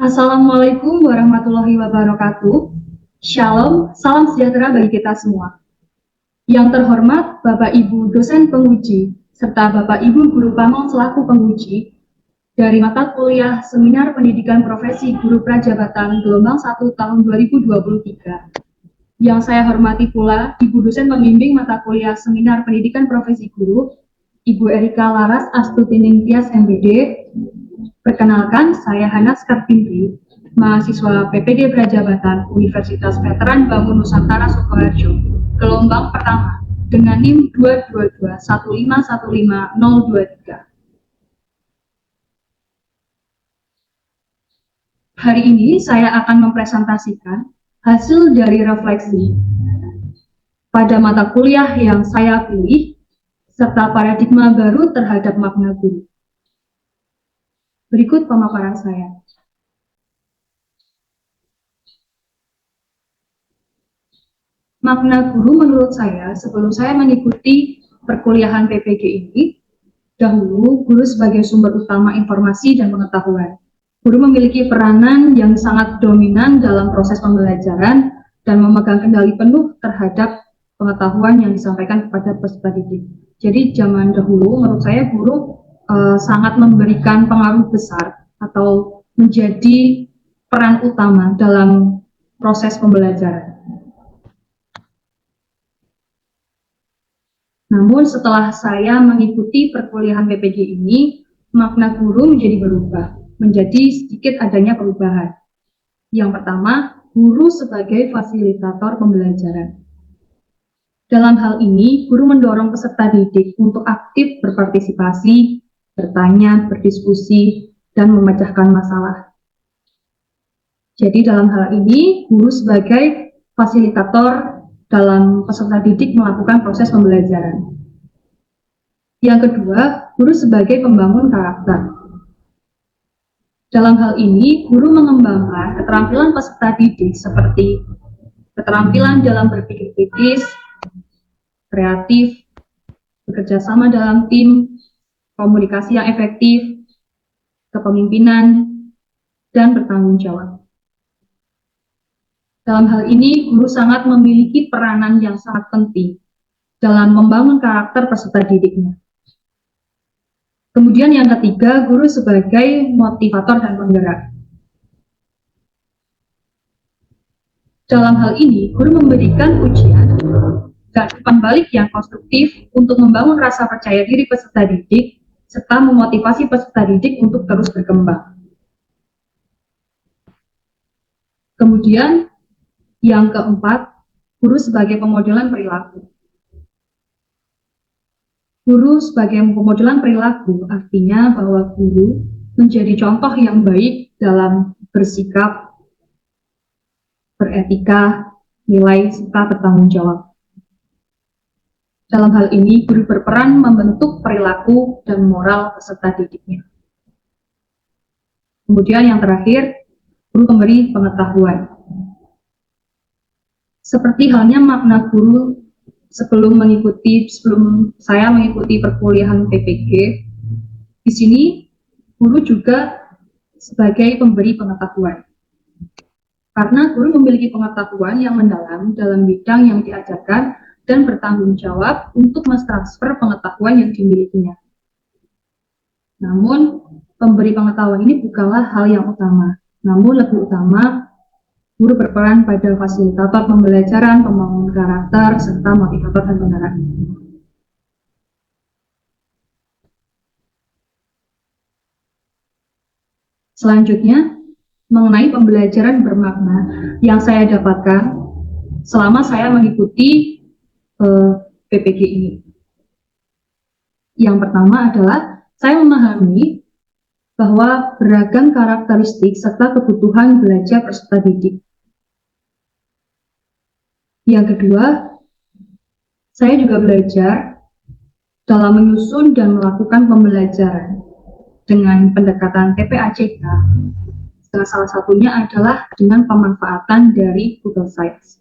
Assalamualaikum warahmatullahi wabarakatuh. Shalom, salam sejahtera bagi kita semua. Yang terhormat Bapak Ibu dosen penguji, serta Bapak Ibu guru pamong selaku penguji dari mata kuliah Seminar Pendidikan Profesi Guru Prajabatan gelombang 1 tahun 2023. Yang saya hormati pula Ibu dosen pembimbing mata kuliah Seminar Pendidikan Profesi Guru, Ibu Erika Laras Astuti Tias MBD. Perkenalkan, saya Hana Skarpindri, mahasiswa PPG Prajabatan Universitas Veteran Bangun Nusantara Sukoharjo, gelombang pertama, dengan NIM 222-1515023. Hari ini saya akan mempresentasikan hasil dari refleksi pada mata kuliah yang saya pilih, serta paradigma baru terhadap makna guru. Berikut pemaparan saya. Makna guru menurut saya, sebelum saya mengikuti perkuliahan PPG ini, dahulu guru sebagai sumber utama informasi dan pengetahuan. Guru memiliki peranan yang sangat dominan dalam proses pembelajaran dan memegang kendali penuh terhadap pengetahuan yang disampaikan kepada peserta didik. Jadi zaman dahulu menurut saya guru sangat memberikan pengaruh besar atau menjadi peran utama dalam proses pembelajaran. Namun setelah saya mengikuti perkuliahan PPG ini, makna guru menjadi berubah, menjadi sedikit adanya perubahan. Yang pertama, guru sebagai fasilitator pembelajaran. Dalam hal ini, guru mendorong peserta didik untuk aktif berpartisipasi, bertanya, berdiskusi, dan memecahkan masalah. Jadi dalam hal ini, guru sebagai fasilitator dalam peserta didik melakukan proses pembelajaran. Yang kedua, guru sebagai pembangun karakter. Dalam hal ini, guru mengembangkan keterampilan peserta didik seperti keterampilan dalam berpikir kritis, kreatif, bekerja sama dalam tim, komunikasi yang efektif, kepemimpinan, dan bertanggung jawab. Dalam hal ini, guru sangat memiliki peranan yang sangat penting dalam membangun karakter peserta didiknya. Kemudian yang ketiga, guru sebagai motivator dan penggerak. Dalam hal ini, guru memberikan ujian dan umpan balik yang konstruktif untuk membangun rasa percaya diri peserta didik, serta memotivasi peserta didik untuk terus berkembang. Kemudian, yang keempat, guru sebagai pemodelan perilaku. Guru sebagai pemodelan perilaku artinya bahwa guru menjadi contoh yang baik dalam bersikap, beretika, nilai, serta bertanggung jawab. Dalam hal ini, guru berperan membentuk perilaku dan moral peserta didiknya. Kemudian yang terakhir, guru pemberi pengetahuan. Seperti halnya makna guru sebelum saya mengikuti perkuliahan PPG, di sini guru juga sebagai pemberi pengetahuan. Karena guru memiliki pengetahuan yang mendalam dalam bidang yang diajarkan dan bertanggung jawab untuk mentransfer pengetahuan yang dimilikinya. Namun, pemberi pengetahuan ini bukanlah hal yang utama. Namun, lebih utama, guru berperan pada fasilitator pembelajaran, pembangun karakter, serta motivator dan penggerak. Selanjutnya, mengenai pembelajaran bermakna yang saya dapatkan selama saya mengikuti PPG ini. Yang pertama adalah saya memahami bahwa beragam karakteristik serta kebutuhan belajar peserta didik. Yang kedua, saya juga belajar dalam menyusun dan melakukan pembelajaran dengan pendekatan TPACK. Salah satunya adalah dengan pemanfaatan dari Google Sites.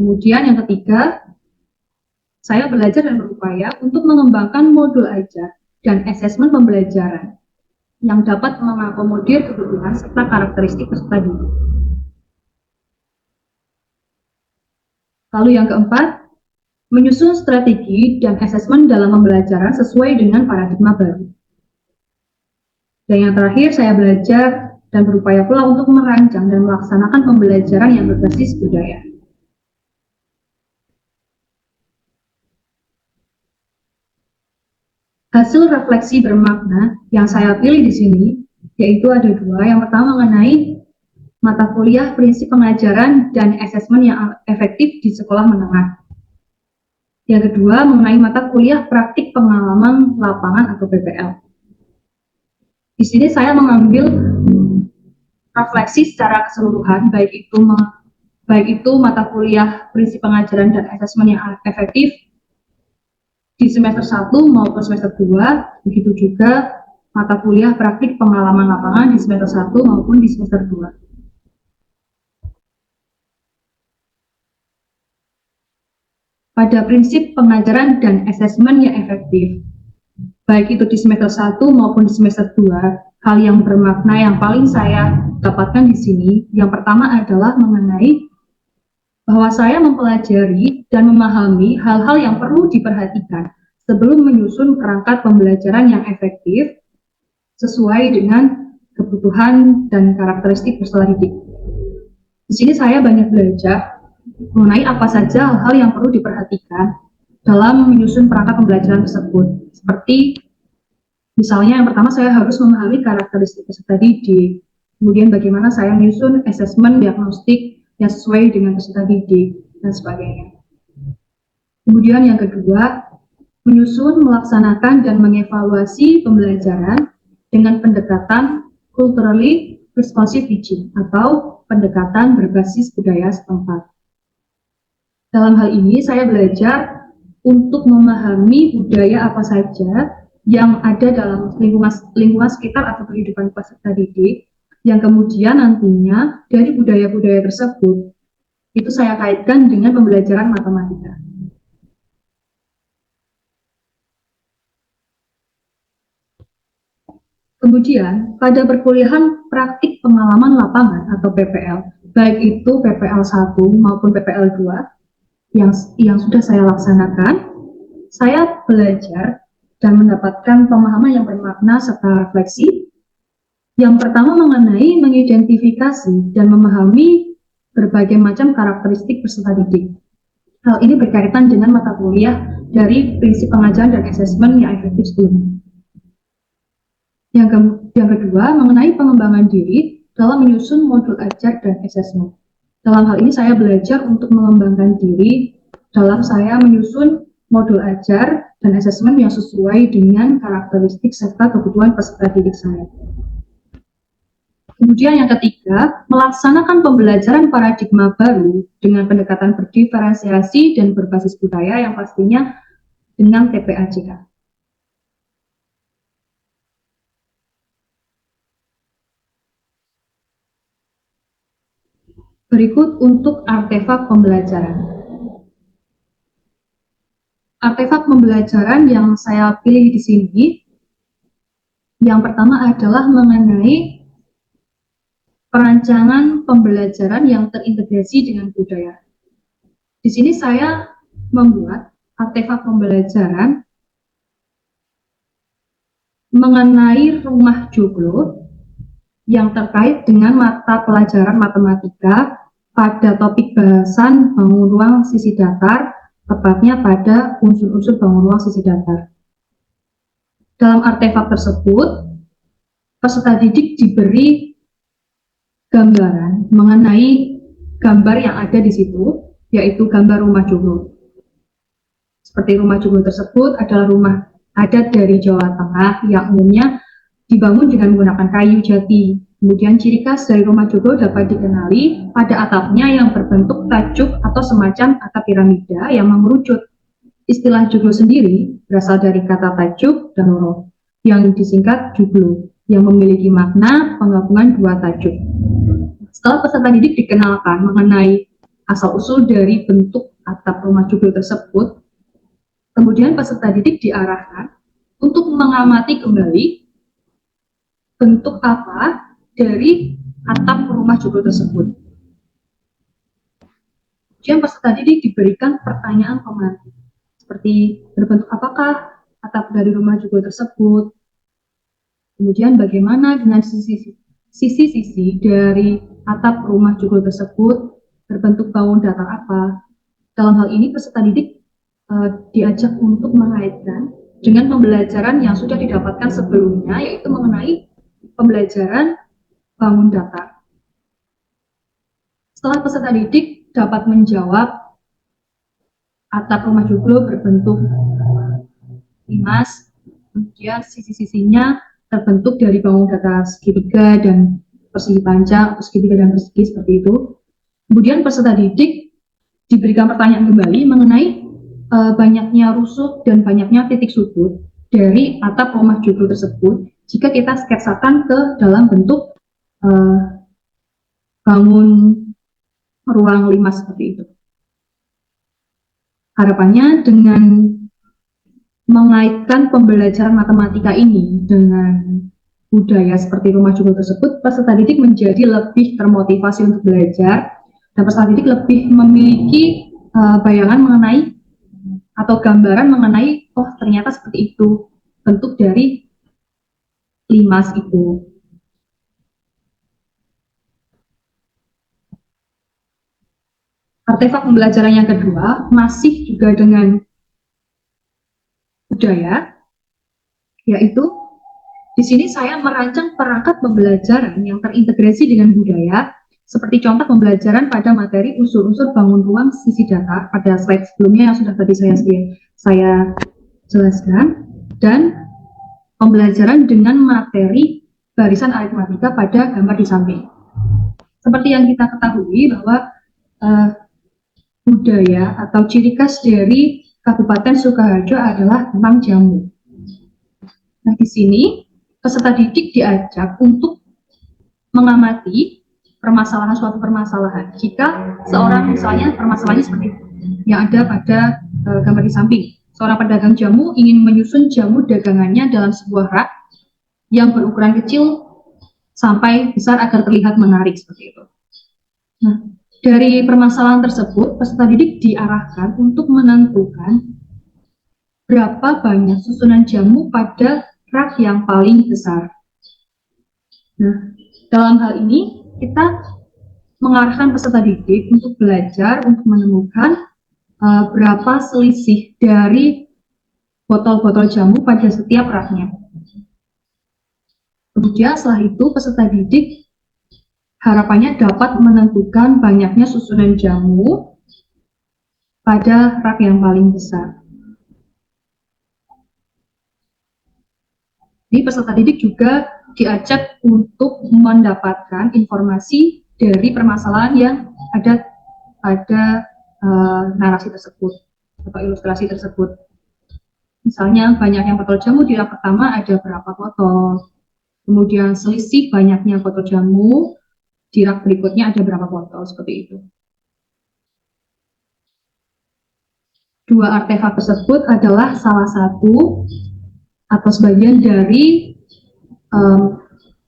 Kemudian yang ketiga, saya belajar dan berupaya untuk mengembangkan modul ajar dan asesmen pembelajaran yang dapat mengakomodir kebutuhan serta karakteristik peserta didik. Lalu yang keempat, menyusun strategi dan asesmen dalam pembelajaran sesuai dengan paradigma baru. Dan yang terakhir, saya belajar dan berupaya pula untuk merancang dan melaksanakan pembelajaran yang berbasis budaya. Hasil refleksi bermakna yang saya pilih di sini, yaitu ada dua. Yang pertama mengenai mata kuliah prinsip pengajaran dan asesmen yang efektif di sekolah menengah. Yang kedua mengenai mata kuliah praktik pengalaman lapangan atau PPL. Di sini saya mengambil refleksi secara keseluruhan, baik itu mata kuliah prinsip pengajaran dan asesmen yang efektif di semester 1 maupun semester 2, begitu juga mata kuliah praktik pengalaman lapangan di semester 1 maupun di semester 2. Pada prinsip pengajaran dan asesmen yang efektif, baik itu di semester 1 maupun di semester 2, hal yang bermakna yang paling saya dapatkan di sini, yang pertama adalah mengenai bahwa saya mempelajari dan memahami hal-hal yang perlu diperhatikan sebelum menyusun perangkat pembelajaran yang efektif sesuai dengan kebutuhan dan karakteristik peserta didik. Di sini saya banyak belajar mengenai apa saja hal-hal yang perlu diperhatikan dalam menyusun perangkat pembelajaran tersebut. Seperti misalnya yang pertama saya harus memahami karakteristik peserta didik, kemudian bagaimana saya menyusun asesmen diagnostik yang sesuai dengan peserta didik, dan sebagainya. Kemudian yang kedua, menyusun, melaksanakan, dan mengevaluasi pembelajaran dengan pendekatan culturally responsive teaching atau pendekatan berbasis budaya setempat. Dalam hal ini saya belajar untuk memahami budaya apa saja yang ada dalam lingkungan sekitar atau kehidupan peserta didik, yang kemudian nantinya dari budaya-budaya tersebut itu saya kaitkan dengan pembelajaran matematika. Kemudian pada perkuliahan praktik pengalaman lapangan atau PPL, baik itu PPL 1 maupun PPL 2 yang sudah saya laksanakan, saya belajar dan mendapatkan pemahaman yang bermakna serta refleksi. Yang pertama mengenai mengidentifikasi dan memahami berbagai macam karakteristik peserta didik. Hal ini berkaitan dengan mata kuliah dari prinsip pengajaran dan asesmen yang efektif sebelumnya. Yang kedua mengenai pengembangan diri dalam menyusun modul ajar dan asesmen. Dalam hal ini saya belajar untuk mengembangkan diri dalam saya menyusun modul ajar dan asesmen yang sesuai dengan karakteristik serta kebutuhan peserta didik saya. Kemudian yang ketiga, melaksanakan pembelajaran paradigma baru dengan pendekatan berdiferensiasi dan berbasis budaya yang pastinya dengan TPAJK. Berikut untuk artefak pembelajaran. Artefak pembelajaran yang saya pilih di sini, yang pertama adalah mengenai perancangan pembelajaran yang terintegrasi dengan budaya. Di sini saya membuat artefak pembelajaran mengenai rumah joglo yang terkait dengan mata pelajaran matematika pada topik bahasan bangun ruang sisi datar, tepatnya pada unsur-unsur bangun ruang sisi datar. Dalam artefak tersebut, peserta didik diberi gambaran mengenai gambar yang ada di situ, yaitu gambar rumah joglo. Seperti rumah joglo tersebut adalah rumah adat dari Jawa Tengah yang umumnya dibangun dengan menggunakan kayu jati. Kemudian ciri khas dari rumah joglo dapat dikenali pada atapnya yang berbentuk tajuk atau semacam atap piramida yang mengerucut. Istilah joglo sendiri berasal dari kata tajuk dan loro yang disingkat joglo, yang memiliki makna penggabungan dua tajuk. Setelah peserta didik dikenalkan mengenai asal-usul dari bentuk atap rumah joglo tersebut, kemudian peserta didik diarahkan untuk mengamati kembali bentuk apa dari atap rumah joglo tersebut. Kemudian peserta didik diberikan pertanyaan pemantik, seperti berbentuk apakah atap dari rumah joglo tersebut, kemudian bagaimana dengan sisi-sisi dari atap rumah joglo tersebut, berbentuk bangun datar apa. Dalam hal ini peserta didik diajak untuk mengaitkan dengan pembelajaran yang sudah didapatkan sebelumnya, yaitu mengenai pembelajaran bangun datar. Setelah peserta didik dapat menjawab atap rumah joglo berbentuk limas, kemudian sisi-sisinya terbentuk dari bangun datar segitiga dan persegi panjang, atau segitiga dan persegi seperti itu. Kemudian peserta didik diberikan pertanyaan kembali mengenai banyaknya rusuk dan banyaknya titik sudut dari atap rumah joglo tersebut jika kita sketsakan ke dalam bentuk bangun ruang limas seperti itu. Harapannya dengan mengaitkan pembelajaran matematika ini dengan budaya seperti rumah joglo tersebut, peserta didik menjadi lebih termotivasi untuk belajar, dan peserta didik lebih memiliki bayangan mengenai atau gambaran mengenai, oh ternyata seperti itu bentuk dari limas itu. Artefak pembelajaran yang kedua masih juga dengan budaya, yaitu di sini saya merancang perangkat pembelajaran yang terintegrasi dengan budaya, seperti contoh pembelajaran pada materi unsur-unsur bangun ruang sisi datar pada slide sebelumnya yang sudah tadi saya jelaskan, dan pembelajaran dengan materi barisan aritmatika pada gambar di samping. Seperti yang kita ketahui bahwa budaya atau ciri khas dari Kabupaten Sukoharjo adalah tentang jamu. Nah, di sini peserta didik diajak untuk mengamati suatu permasalahan. Jika seorang, misalnya permasalahannya seperti yang ada pada gambar di samping, seorang pedagang jamu ingin menyusun jamu dagangannya dalam sebuah rak yang berukuran kecil sampai besar agar terlihat menarik seperti itu. Nah, dari permasalahan tersebut, peserta didik diarahkan untuk menentukan berapa banyak susunan jamu pada rak yang paling besar. Nah, dalam hal ini kita mengarahkan peserta didik untuk belajar untuk menemukan berapa selisih dari botol-botol jamu pada setiap raknya. Kemudian setelah itu peserta didik harapannya dapat menentukan banyaknya susunan jamu pada rak yang paling besar. Jadi peserta didik juga diajak untuk mendapatkan informasi dari permasalahan yang ada pada narasi tersebut atau ilustrasi tersebut. Misalnya banyaknya botol jamu di rak pertama ada berapa botol, kemudian selisih banyaknya botol jamu di rak berikutnya ada berapa botol, seperti itu. Dua artefak tersebut adalah salah satu atau sebagian dari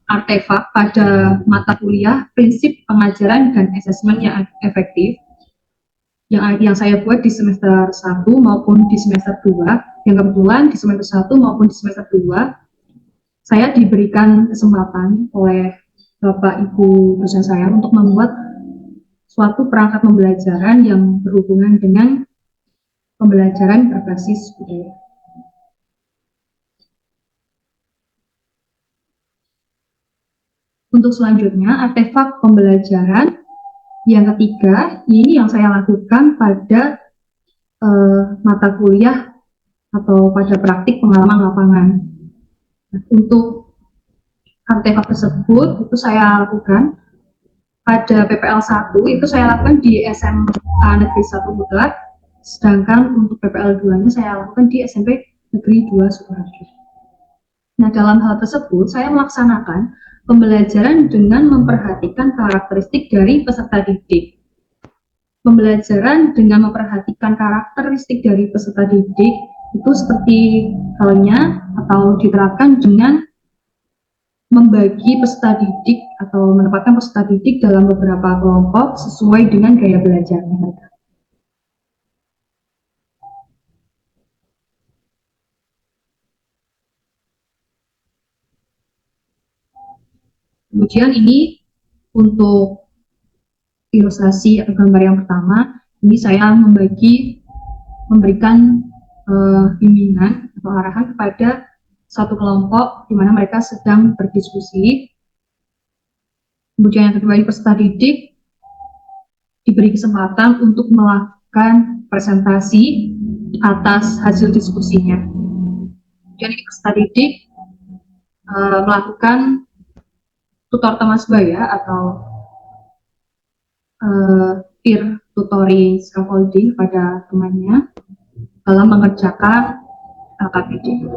artefak pada mata kuliah prinsip pengajaran dan asesmen yang efektif yang saya buat di semester 1 maupun di semester 2, yang kebetulan di semester 1 maupun di semester 2 saya diberikan kesempatan oleh Bapak Ibu dosen saya untuk membuat suatu perangkat pembelajaran yang berhubungan dengan pembelajaran berbasis budaya. Untuk selanjutnya, artefak pembelajaran yang ketiga, ini yang saya lakukan pada mata kuliah atau pada praktik pengalaman lapangan. Untuk artefak tersebut itu saya lakukan pada PPL 1, itu saya lakukan di SMA Negeri 1 Putat, sedangkan untuk PPL 2-nya saya lakukan di SMP Negeri 2 Sukoharjo. Nah, dalam hal tersebut saya melaksanakan pembelajaran dengan memperhatikan karakteristik dari peserta didik. Pembelajaran dengan memperhatikan karakteristik dari peserta didik itu seperti halnya atau diterapkan dengan membagi peserta didik atau menempatkan peserta didik dalam beberapa kelompok sesuai dengan gaya belajarnya mereka. Kemudian ini untuk ilustrasi atau gambar yang pertama, ini saya memberikan bimbingan atau arahan kepada satu kelompok di mana mereka sedang berdiskusi. Kemudian yang kedua, ini peserta didik diberi kesempatan untuk melakukan presentasi atas hasil diskusinya. Kemudian ini peserta didik melakukan tutor teman sebaya atau peer tutoring scaffolding pada temannya dalam mengerjakan LKPD.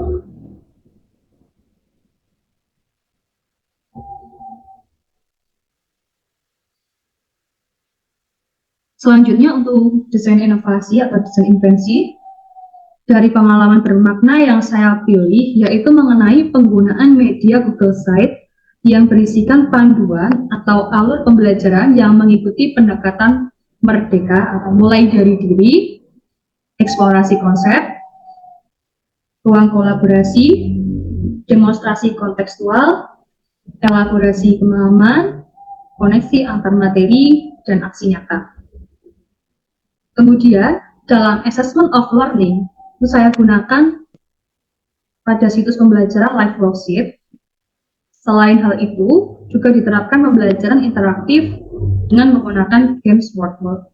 Selanjutnya untuk desain inovasi atau desain invensi, dari pengalaman bermakna yang saya pilih yaitu mengenai penggunaan media Google Site yang berisikan panduan atau alur pembelajaran yang mengikuti pendekatan merdeka atau mulai dari diri, eksplorasi konsep, ruang kolaborasi, demonstrasi kontekstual, elaborasi pemahaman, koneksi antar materi, dan aksi nyata. Kemudian dalam assessment of learning itu saya gunakan pada situs pembelajaran Live Worksheet. Selain hal itu, juga diterapkan pembelajaran interaktif dengan menggunakan games workbook.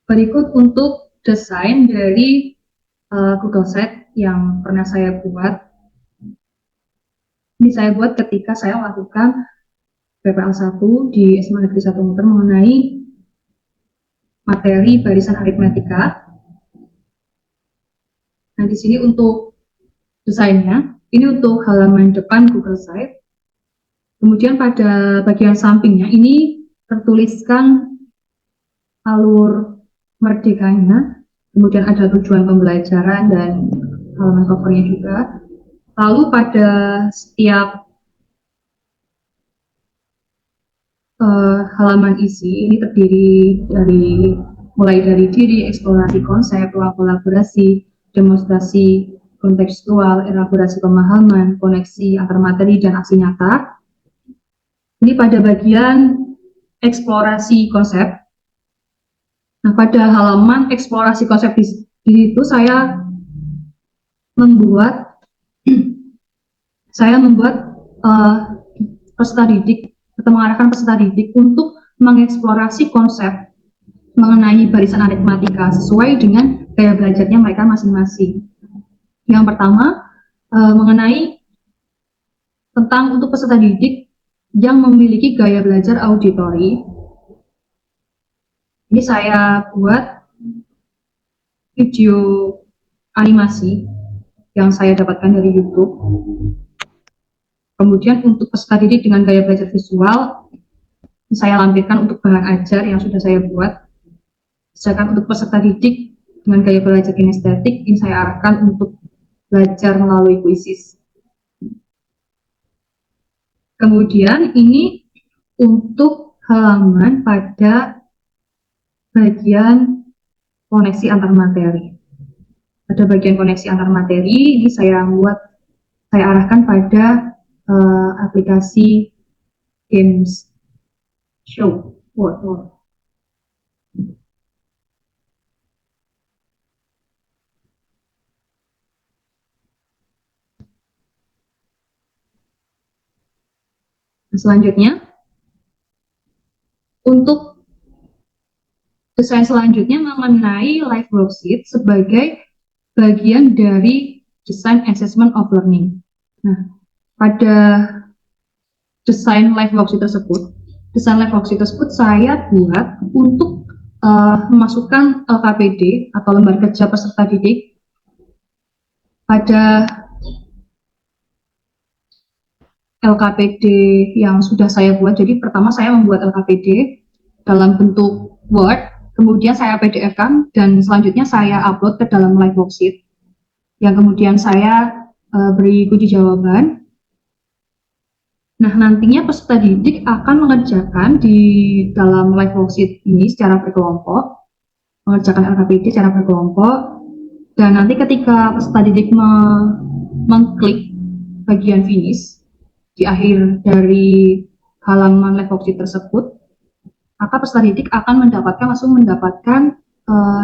Berikut untuk desain dari Google Site yang pernah saya buat. Ini saya buat ketika saya melakukan PPL 1 di SMA Negeri 1 Muter mengenai materi barisan aritmatika. Nah, di sini untuk desainnya, ini untuk halaman depan Google Site. Kemudian pada bagian sampingnya ini tertuliskan alur merdekanya, kemudian ada tujuan pembelajaran dan halaman covernya juga. Lalu pada setiap halaman isi ini terdiri dari mulai dari diri, eksplorasi konsep, ruang kolaborasi, demonstrasi kontekstual, elaborasi pemahaman, koneksi antar materi, dan aksi nyata. Ini pada bagian eksplorasi konsep. Nah, pada halaman eksplorasi konsep di situ saya membuat peserta didik atau mengarahkan peserta didik untuk mengeksplorasi konsep mengenai barisan aritmatika sesuai dengan gaya belajarnya mereka masing-masing. Yang pertama, mengenai tentang untuk peserta didik yang memiliki gaya belajar auditori. Ini saya buat video animasi yang saya dapatkan dari YouTube. Kemudian untuk peserta didik dengan gaya belajar visual, saya lampirkan untuk bahan ajar yang sudah saya buat. Sedangkan untuk peserta didik dengan gaya belajar kinestetik, ini saya arahkan untuk belajar melalui kuisis. Kemudian ini untuk halaman pada bagian koneksi antar materi. Pada bagian koneksi antar materi, ini saya arahkan pada aplikasi games show. Selanjutnya, untuk desain selanjutnya mengenai Live Worksheet sebagai bagian dari desain assessment of learning. Nah, pada desain Live Worksheet tersebut, saya buat untuk memasukkan LKPD atau lembar kerja peserta didik pada LKPD yang sudah saya buat. Jadi pertama saya membuat LKPD dalam bentuk Word, kemudian saya PDF-kan, dan selanjutnya saya upload ke dalam live worksheet, yang kemudian saya beri kunci jawaban. Nah, nantinya peserta didik akan mengerjakan di dalam live worksheet ini secara berkelompok, mengerjakan LKPD secara berkelompok, dan nanti ketika peserta didik mengklik bagian finish di akhir dari halaman live worksheet tersebut, maka peserta didik akan langsung mendapatkan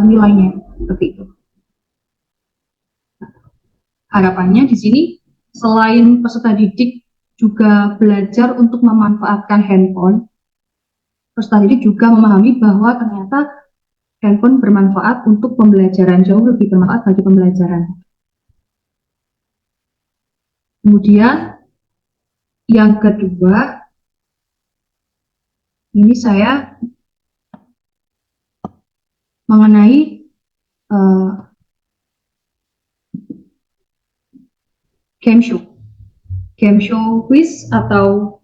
nilainya seperti itu. Harapannya di sini selain peserta didik juga belajar untuk memanfaatkan handphone, peserta didik juga memahami bahwa ternyata handphone bermanfaat untuk pembelajaran, jauh lebih bermanfaat bagi pembelajaran. Kemudian yang kedua, ini saya mengenai game show quiz atau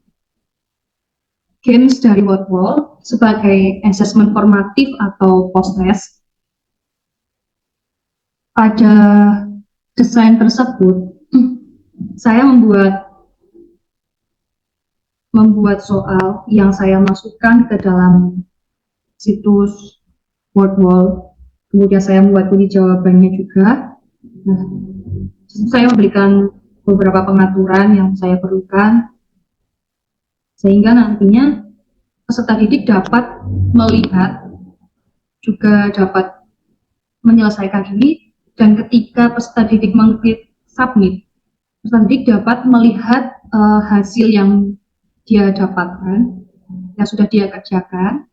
games dari Wordwall sebagai assessment formatif atau post-test. Pada desain tersebut, saya membuat soal yang saya masukkan ke dalam situs Wordwall. Kemudian saya membuat kunci jawabannya juga. Nah, saya memberikan beberapa pengaturan yang saya perlukan, sehingga nantinya peserta didik dapat melihat, juga dapat menyelesaikan ini, dan ketika peserta didik mengklik submit, peserta didik dapat melihat hasil yang dia dapatkan, yang sudah dia kerjakan.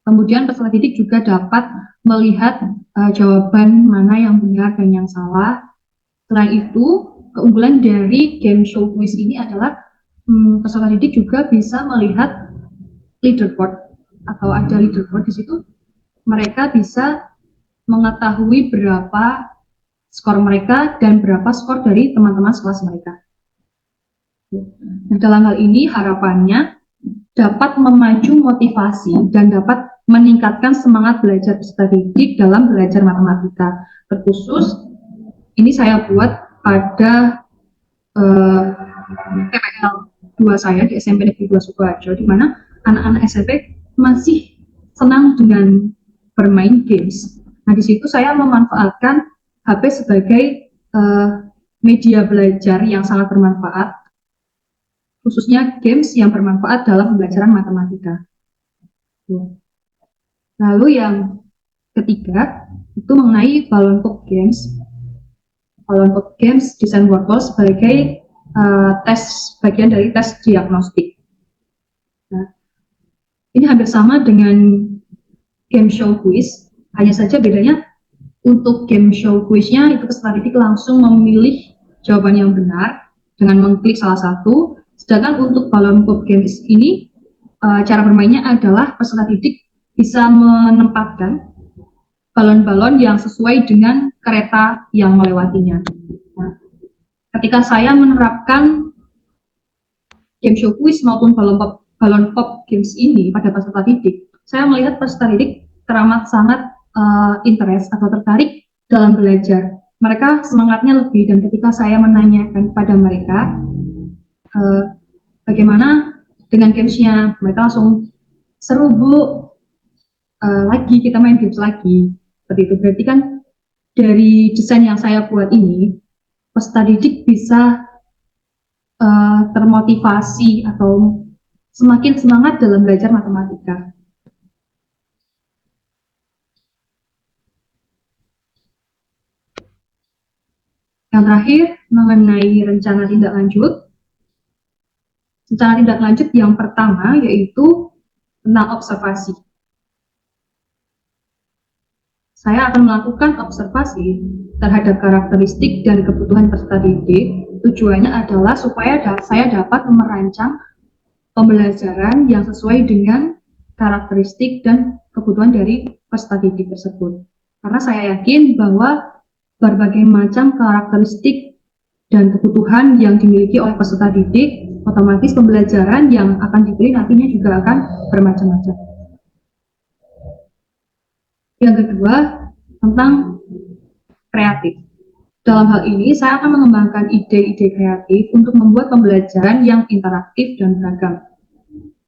Kemudian peserta didik juga dapat melihat jawaban mana yang benar dan yang salah. Selain itu, keunggulan dari game show quiz ini adalah peserta didik juga bisa melihat leaderboard, atau ada leaderboard di situ. Mereka bisa mengetahui berapa skor mereka dan berapa skor dari teman-teman sekelas mereka. Nah, dalam hal ini harapannya dapat memacu motivasi dan dapat meningkatkan semangat belajar peserta didik dalam belajar matematika. Terkhusus ini saya buat pada TPL 2 saya di SMP Negeri 2 Sukoharjo, di mana anak-anak SMP masih senang dengan bermain games. Nah, di situ saya memanfaatkan HP sebagai media belajar yang sangat bermanfaat, khususnya games yang bermanfaat dalam pembelajaran matematika. Lalu yang ketiga itu mengenai balloon pop games. Balloon pop games desain Wordwall sebagai bagian dari tes diagnostik. Nah, ini hampir sama dengan game show quiz, hanya saja bedanya untuk game show quiznya itu peserta didik langsung memilih jawaban yang benar dengan mengklik salah satu. Sedangkan untuk balloon pop games ini cara bermainnya adalah peserta didik bisa menempatkan balon-balon yang sesuai dengan kereta yang melewatinya. Nah, ketika saya menerapkan game show quiz maupun balon pop games ini pada peserta didik, saya melihat peserta didik teramat sangat interest atau tertarik dalam belajar. Mereka semangatnya lebih, dan ketika saya menanyakan kepada mereka bagaimana dengan gamesnya, mereka langsung seru bu, lagi kita main games lagi. Seperti itu. Berarti kan dari desain yang saya buat ini, peserta didik bisa termotivasi atau semakin semangat dalam belajar matematika. Yang terakhir, mengenai rencana tindak lanjut. Rencana tindak lanjut yang pertama yaitu tentang observasi. Saya akan melakukan observasi terhadap karakteristik dan kebutuhan peserta didik. Tujuannya adalah supaya saya dapat merancang pembelajaran yang sesuai dengan karakteristik dan kebutuhan dari peserta didik tersebut. Karena saya yakin bahwa berbagai macam karakteristik dan kebutuhan yang dimiliki oleh peserta didik, otomatis pembelajaran yang akan dipilih nantinya juga akan bermacam-macam. Yang kedua, tentang kreatif. Dalam hal ini, saya akan mengembangkan ide-ide kreatif untuk membuat pembelajaran yang interaktif dan beragam.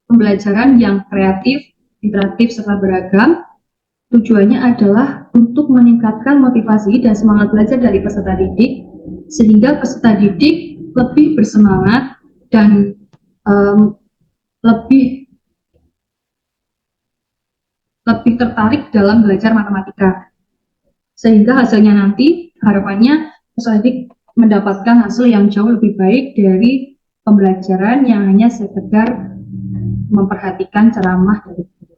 Pembelajaran yang kreatif, interaktif, serta beragam, tujuannya adalah untuk meningkatkan motivasi dan semangat belajar dari peserta didik, sehingga peserta didik lebih bersemangat dan lebih tertarik dalam belajar matematika. Sehingga hasilnya nanti harapannya peserta didik mendapatkan hasil yang jauh lebih baik dari pembelajaran yang hanya sekedar memperhatikan ceramah dari guru.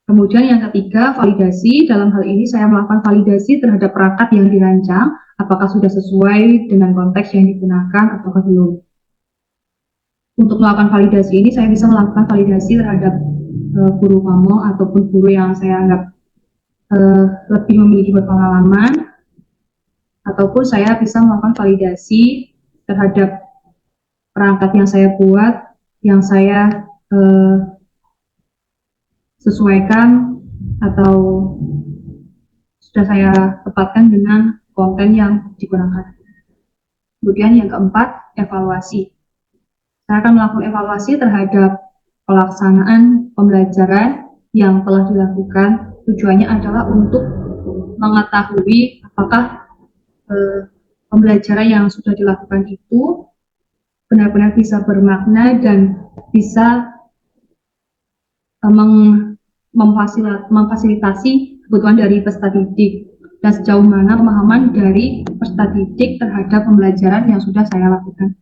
Kemudian yang ketiga, validasi. Dalam hal ini saya melakukan validasi terhadap perangkat yang dirancang, apakah sudah sesuai dengan konteks yang digunakan atau belum. Untuk melakukan validasi ini, saya bisa melakukan validasi terhadap guru kamu ataupun guru yang saya anggap lebih memiliki berpengalaman, ataupun saya bisa melakukan validasi terhadap perangkat yang saya buat, yang saya sesuaikan atau sudah saya tepatkan dengan konten yang digunakan. Kemudian yang keempat, evaluasi. Saya akan melakukan evaluasi terhadap pelaksanaan pembelajaran yang telah dilakukan. Tujuannya adalah untuk mengetahui apakah pembelajaran yang sudah dilakukan itu benar-benar bisa bermakna dan bisa memfasilitasi kebutuhan dari peserta didik, dan sejauh mana pemahaman dari peserta didik terhadap pembelajaran yang sudah saya lakukan.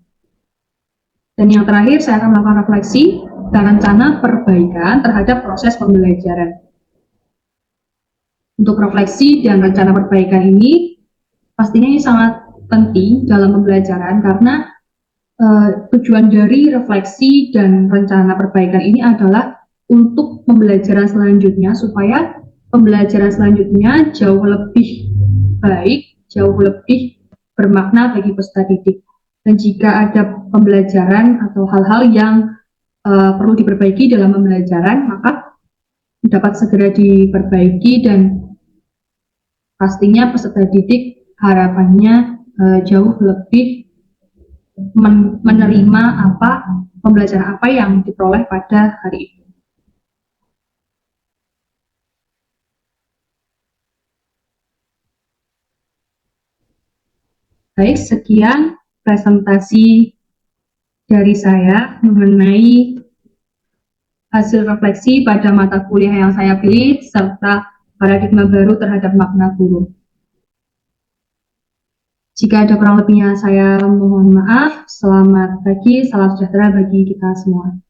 Dan yang terakhir, saya akan melakukan refleksi dan rencana perbaikan terhadap proses pembelajaran. Untuk refleksi dan rencana perbaikan ini, pastinya ini sangat penting dalam pembelajaran karena tujuan dari refleksi dan rencana perbaikan ini adalah untuk pembelajaran selanjutnya, supaya pembelajaran selanjutnya jauh lebih baik, jauh lebih bermakna bagi peserta didik. Dan jika ada pembelajaran atau hal-hal yang perlu diperbaiki dalam pembelajaran, maka dapat segera diperbaiki, dan pastinya peserta didik harapannya jauh lebih menerima pembelajaran apa yang diperoleh pada hari itu. Baik, sekian presentasi dari saya mengenai hasil refleksi pada mata kuliah yang saya pilih serta paradigma baru terhadap makna guru. Jika ada kurang lebihnya, saya mohon maaf. Selamat pagi, salam sejahtera bagi kita semua.